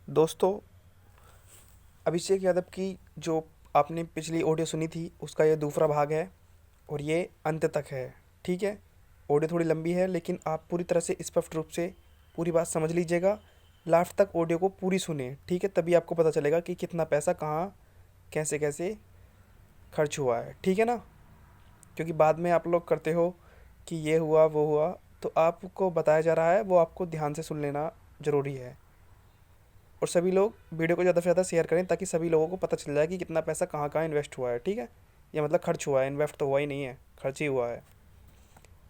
दोस्तों, अभिषेक यादव की जो आपने पिछली ऑडियो सुनी थी उसका ये दूसरा भाग है और ये अंत तक है। ठीक है, ऑडियो थोड़ी लंबी है लेकिन आप पूरी तरह से स्पष्ट रूप से पूरी बात समझ लीजिएगा। लास्ट तक ऑडियो को पूरी सुने, ठीक है, तभी आपको पता चलेगा कि कितना पैसा कहाँ कैसे कैसे खर्च हुआ है। ठीक है ना? क्योंकि बाद में आप लोग करते हो कि ये हुआ वो हुआ, तो आपको बताया जा रहा है वो आपको ध्यान से सुन लेना ज़रूरी है। और सभी लोग वीडियो को ज़्यादा से ज़्यादा शेयर करें ताकि सभी लोगों को पता चल जाए कि कितना पैसा कहाँ कहाँ इन्वेस्ट हुआ है। ठीक है, ये मतलब खर्च हुआ है, इन्वेस्ट तो हुआ ही नहीं है, खर्च ही हुआ है।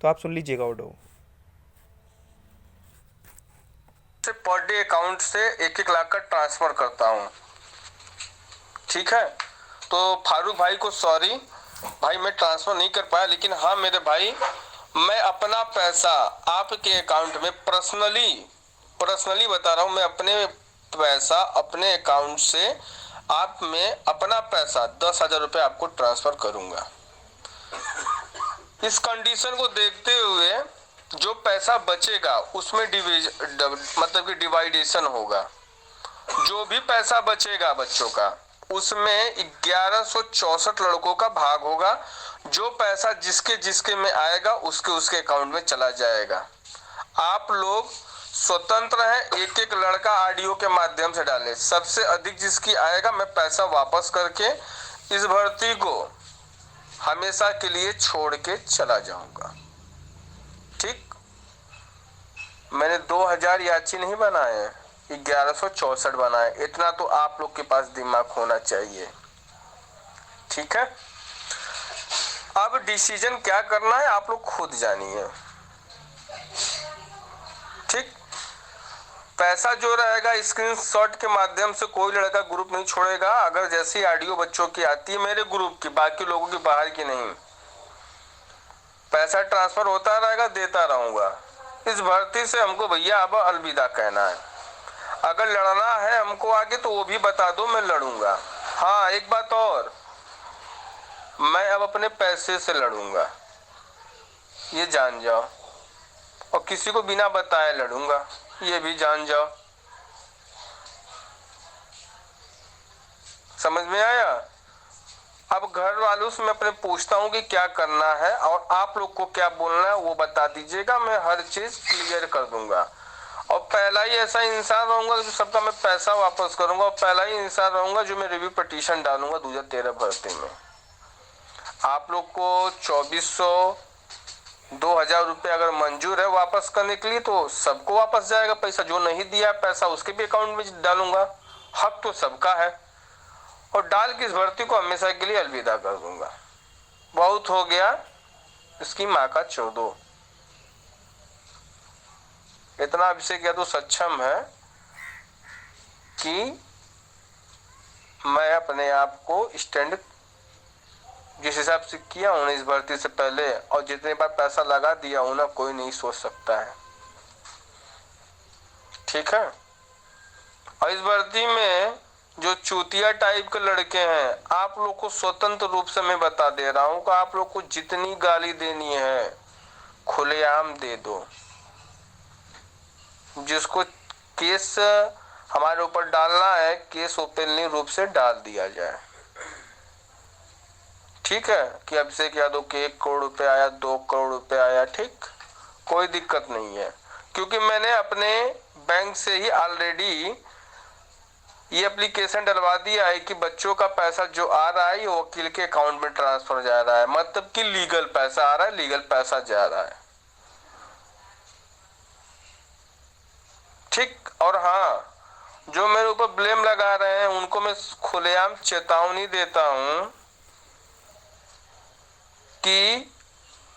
तो आप सुन लीजिएगा ऑडियो। से पर डे अकाउंट से 1-1 लाख का ट्रांसफर करता हूँ। ठीक है, तो फारूक भाई को सॉरी भाई, मैं ट्रांसफर नहीं कर पाया, लेकिन हाँ मेरे भाई, मैं अपना पैसा आपके अकाउंट में पर्सनली बता रहा हूँ, मैं अपने पैसा अपने अकाउंट से आप में अपना पैसा 10,000 रुपये आपको ट्रांसफर करूंगा। इस कंडीशन को देखते हुए जो पैसा बचेगा उसमें मतलब कि डिवाइडेशन होगा। जो भी पैसा बचेगा बच्चों का, उसमें 1164 लड़कों का भाग होगा। जो पैसा जिसके जिसके में आएगा उसके उसके अकाउंट में चला जाएगा। आप लोग स्वतंत्र हैं, एक एक लड़का ऑडियो के माध्यम से डाले। सबसे अधिक जिसकी आएगा मैं पैसा वापस करके इस भर्ती को हमेशा के लिए छोड़ के चला जाऊंगा। ठीक, मैंने 2000 याची नहीं बनाए, 1164 बनाए। इतना तो आप लोग के पास दिमाग होना चाहिए। ठीक है, अब डिसीजन क्या करना है आप लोग खुद जानिए। ठीक, पैसा जो रहेगा स्क्रीनशॉट के माध्यम से कोई लड़का ग्रुप नहीं छोड़ेगा। अगर जैसी ऑडियो बच्चों की आती है मेरे ग्रुप की, बाकी लोगों की बाहर की नहीं, पैसा ट्रांसफर होता रहेगा, देता रहूंगा। इस भर्ती से हमको भैया अब अलविदा कहना है। अगर लड़ना है हमको आगे तो वो भी बता दो, मैं लड़ूंगा। हाँ, एक बात और, मैं अब अपने पैसे से लड़ूंगा, ये जान जाओ। और किसी को बिना बताए लड़ूंगा, ये भी जान जाओ। समझ में आया? अब घर वालों से मैं अपने पूछता हूँ कि क्या करना है और आप लोग को क्या बोलना है वो बता दीजिएगा, मैं हर चीज क्लियर कर दूंगा। और पहला ही ऐसा इंसान रहूंगा जो सबका मैं पैसा वापस करूंगा, और पहला ही इंसान रहूंगा जो मैं रिव्यू पिटीशन डालूंगा 2013 भर्ती में। आप लोग को 2400 2000 रुपये अगर मंजूर है वापस करने के लिए तो सबको वापस जाएगा पैसा। जो नहीं दिया पैसा उसके भी अकाउंट में डालूंगा, हक तो सबका है। और डाल के इस भर्ती को हमेशा के लिए अलविदा कर दूंगा। बहुत हो गया, इसकी माँ का चौदो। इतना अभिषेक यादव सक्षम है कि मैं अपने आप को स्टैंड जिस हिसाब से किया हूं इस भर्ती से पहले, और जितने बार पैसा लगा दिया हूं ना, कोई नहीं सोच सकता है। ठीक है, और इस भर्ती में जो चूतिया टाइप के लड़के हैं, आप लोग को स्वतंत्र रूप से मैं बता दे रहा हूं कि आप लोग को जितनी गाली देनी है खुलेआम दे दो। जिसको केस हमारे ऊपर डालना है, केस ओपनली रूप से डाल दिया जाए। ठीक है, कि अभिषेक यादव के 1 करोड़ रुपए आया, 2 करोड़ रुपए आया, ठीक, कोई दिक्कत नहीं है। क्योंकि मैंने अपने बैंक से ही ऑलरेडी ये एप्लीकेशन डलवा दिया है कि बच्चों का पैसा जो आ रहा है वो वकील के अकाउंट में ट्रांसफर जा रहा है। मतलब कि लीगल पैसा आ रहा है, लीगल पैसा जा रहा है। ठीक, और हाँ, जो मेरे ऊपर ब्लेम लगा रहे हैं उनको मैं खुलेआम चेतावनी देता हूं कि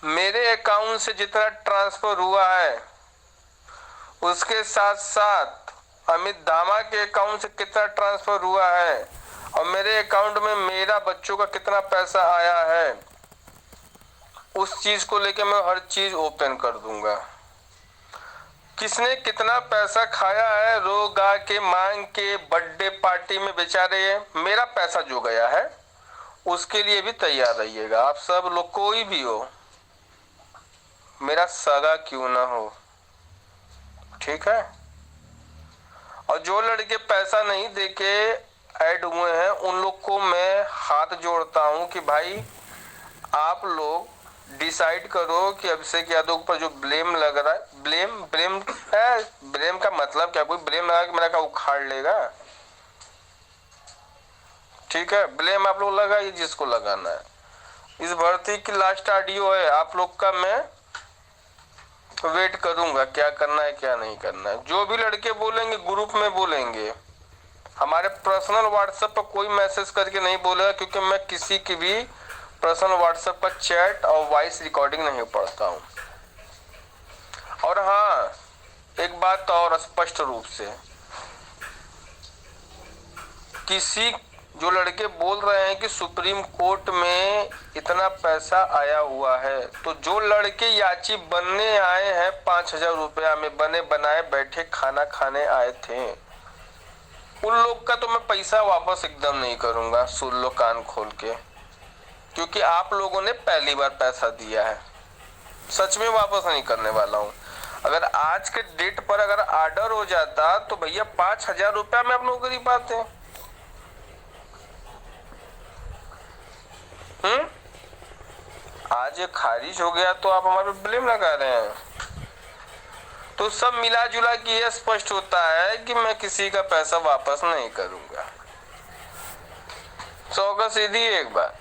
मेरे अकाउंट से जितना ट्रांसफर हुआ है उसके साथ साथ अमित धामा के अकाउंट से कितना ट्रांसफर हुआ है और मेरे अकाउंट में मेरा बच्चों का कितना पैसा आया है, उस चीज को लेके मैं हर चीज ओपन कर दूंगा। किसने कितना पैसा खाया है रो गा के मांग के बर्थडे पार्टी में बेचारे, मेरा पैसा जो गया है उसके लिए भी तैयार रहिएगा। आप सब लोग, कोई भी हो, मेरा सगा क्यों ना हो, ठीक है। और जो लड़के पैसा नहीं देके ऐड हुए हैं उन लोग को मैं हाथ जोड़ता हूं कि भाई आप लोग डिसाइड करो कि अभिषेक यादव पर जो ब्लेम लग रहा है, ब्लेम है, ब्लेम का मतलब क्या, कोई ब्लेम लगा कि मेरा का उखाड़ लेगा? ठीक है, ब्लेम आप लोग लगाइए जिसको लगाना है। इस भर्ती की लास्ट ऑडियो है, आप लोग का मैं वेट करूंगा क्या करना है क्या नहीं करना है। जो भी लड़के बोलेंगे ग्रुप में बोलेंगे, हमारे पर्सनल व्हाट्सएप पर कोई मैसेज करके नहीं बोलेगा, क्योंकि मैं किसी की भी पर्सनल व्हाट्सएप पर चैट और वॉइस रिकॉर्डिंग नहीं पढ़ता हूं। और हाँ, एक बात और स्पष्ट रूप से, किसी जो लड़के बोल रहे हैं कि सुप्रीम कोर्ट में इतना पैसा आया हुआ है, तो जो लड़के याची बनने आए हैं 5,000 रुपया में, बने बनाए बैठे खाना खाने आए थे, उन लोग का तो मैं पैसा वापस एकदम नहीं करूंगा। सुन लो कान खोल के, क्योंकि आप लोगों ने पहली बार पैसा दिया है, सच में वापस नहीं करने वाला हूं। अगर आज के डेट पर अगर ऑर्डर हो जाता तो भैया 5,000 रुपया में आप नौकरी पाते। आज ये खारिज हो गया तो आप हमारे ब्लेम लगा रहे हैं। तो सब मिला जुला के ये स्पष्ट होता है कि मैं किसी का पैसा वापस नहीं करूंगा। 100 का सीधी एक बात,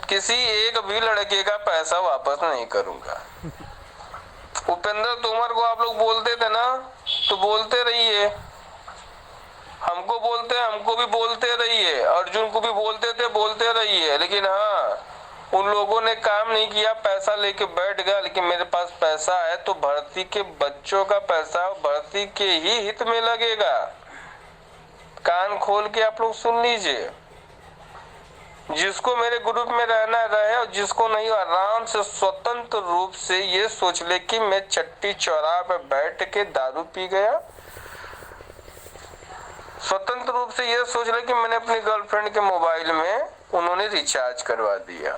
किसी एक भी लड़के का पैसा वापस नहीं करूंगा। उपेंद्र तोमर को आप लोग बोलते थे ना, तो बोलते रहिए, हमको बोलते, हमको भी बोलते रहिए, अर्जुन को भी बोलते थे, बोलते रहिए। लेकिन हाँ, उन लोगों ने काम नहीं किया, पैसा लेके बैठ गया। लेकिन मेरे पास पैसा है तो भर्ती के बच्चों का पैसा भर्ती के ही हित में लगेगा। कान खोल के आप लोग सुन लीजिए, जिसको मेरे ग्रुप में रहना रहे और जिसको नहीं, आराम से स्वतंत्र रूप से ये सोच ले कि मैं चट्टी चौराहे पे बैठ के दारू पी गया। स्वतंत्र रूप से ये सोच ले कि मैंने अपनी गर्लफ्रेंड के मोबाइल में उन्होंने रिचार्ज करवा दिया,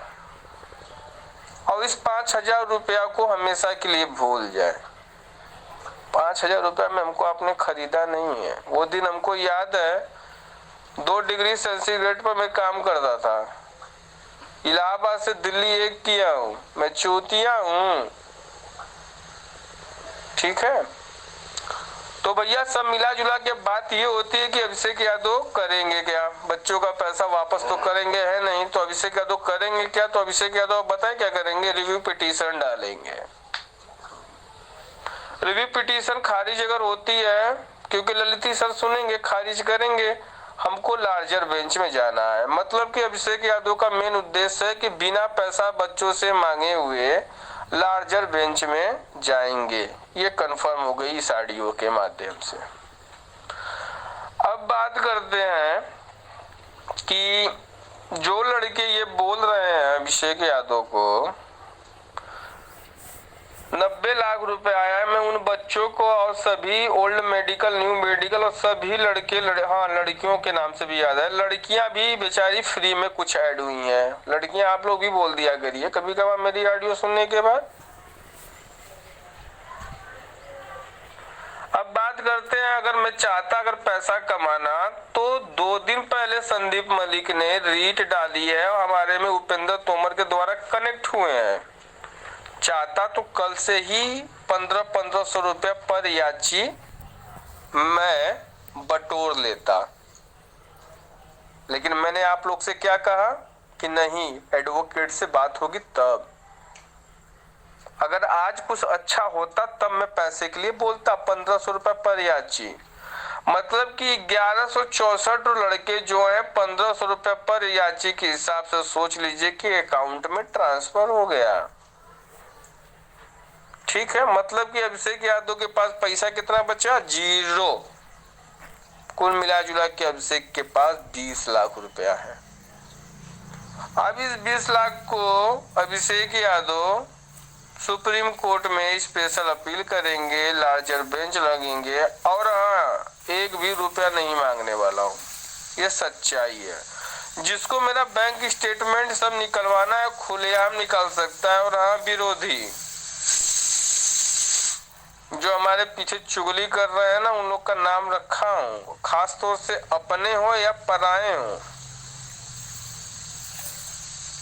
और इस 5,000 रुपया को हमेशा के लिए भूल जाए। 5,000 रुपया में हमको आपने खरीदा नहीं है। वो दिन हमको याद है, 2 डिग्री सेंटीग्रेड पर मैं काम करता था, इलाहाबाद से दिल्ली एक किया हूं, मैं चूतिया हूं। ठीक है, तो भैया सब मिला जुला के बात ये होती है कि अभिषेक यादव करेंगे क्या, बच्चों का पैसा वापस तो करेंगे है नहीं, तो अभिषेक यादव करेंगे क्या? तो अभिषेक यादव बताए क्या करेंगे? रिव्यू पिटीशन डालेंगे। रिव्यू पिटीशन खारिज अगर होती है, क्योंकि ललित सर सुनेंगे, खारिज करेंगे, हमको लार्जर बेंच में जाना है। मतलब कि अभिषेक यादव का मेन उद्देश्य है कि बिना पैसा बच्चों से मांगे हुए लार्जर बेंच में जाएंगे। ये कंफर्म हो गई इस ऑडियो के माध्यम से। अब बात करते हैं कि जो लड़के ये बोल रहे हैं अभिषेक यादव को 90 लाख रुपए आया है, मैं उन बच्चों को और सभी ओल्ड मेडिकल, न्यू मेडिकल और सभी लड़कियों के नाम से भी याद है। लड़कियां भी बेचारी फ्री में कुछ ऐड हुई हैं। लड़कियां आप लोग भी बोल दिया करिए कभी कभार मेरी ऑडियो सुनने के बाद। अब बात करते हैं, अगर मैं चाहता अगर पैसा कमाना, तो 2 दिन पहले संदीप मलिक ने रीट डाली है और हमारे में उपेंद्र तोमर के द्वारा कनेक्ट हुए हैं। चाहता तो कल से ही 1500 रुपया पर याची मैं बटोर लेता, लेकिन मैंने आप लोग से क्या कहा कि नहीं, एडवोकेट से बात होगी तब। अगर आज कुछ अच्छा होता तब मैं पैसे के लिए बोलता 1500 रुपया पर याची। मतलब कि 1164 लड़के जो हैं 1500 रुपया पर याची के हिसाब से सोच लीजिए कि अकाउंट में ट्रांसफर हो गया। ठीक है, मतलब कि अभिषेक यादव के पास पैसा कितना बचा? 0। कुल मिला जुला के अभिषेक के पास 20 लाख रुपया है। अब इस 20 लाख को अभिषेक यादव सुप्रीम कोर्ट में स्पेशल अपील करेंगे, लार्जर बेंच लगेंगे, और हाँ, 1 भी रुपया नहीं मांगने वाला हूँ। ये सच्चाई है। जिसको मेरा बैंक स्टेटमेंट सब निकलवाना है, खुलेआम निकाल सकता है। और हाँ, विरोधी जो हमारे पीछे चुगली कर रहे हैं ना, उन लोग का नाम रखा हूँ, खास तौर से अपने हो या पराए हो।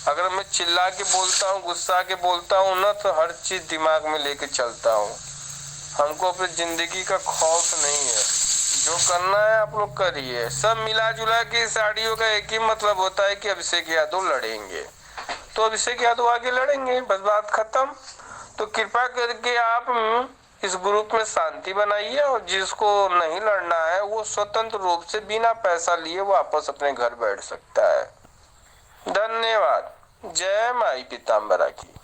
अगर मैं चिल्ला के बोलता हूँ, गुस्सा के बोलता हूँ ना, तो हर चीज दिमाग में लेके चलता हूँ। हमको अपनी जिंदगी का खौफ नहीं है। जो करना है आप लोग करिए। सब मिला जुला के इस ऑडियो का एक ही मतलब होता है कि अभिषेक यादव लड़ेंगे, तो अभिषेक यादव आगे लड़ेंगे, बस बात खत्म। तो कृपा करके आप इस ग्रुप में शांति बनाइए, और जिसको नहीं लड़ना है वो स्वतंत्र रूप से बिना पैसा लिए वापस अपने घर बैठ सकता है। धन्यवाद। जय माई पीताम्बरा की।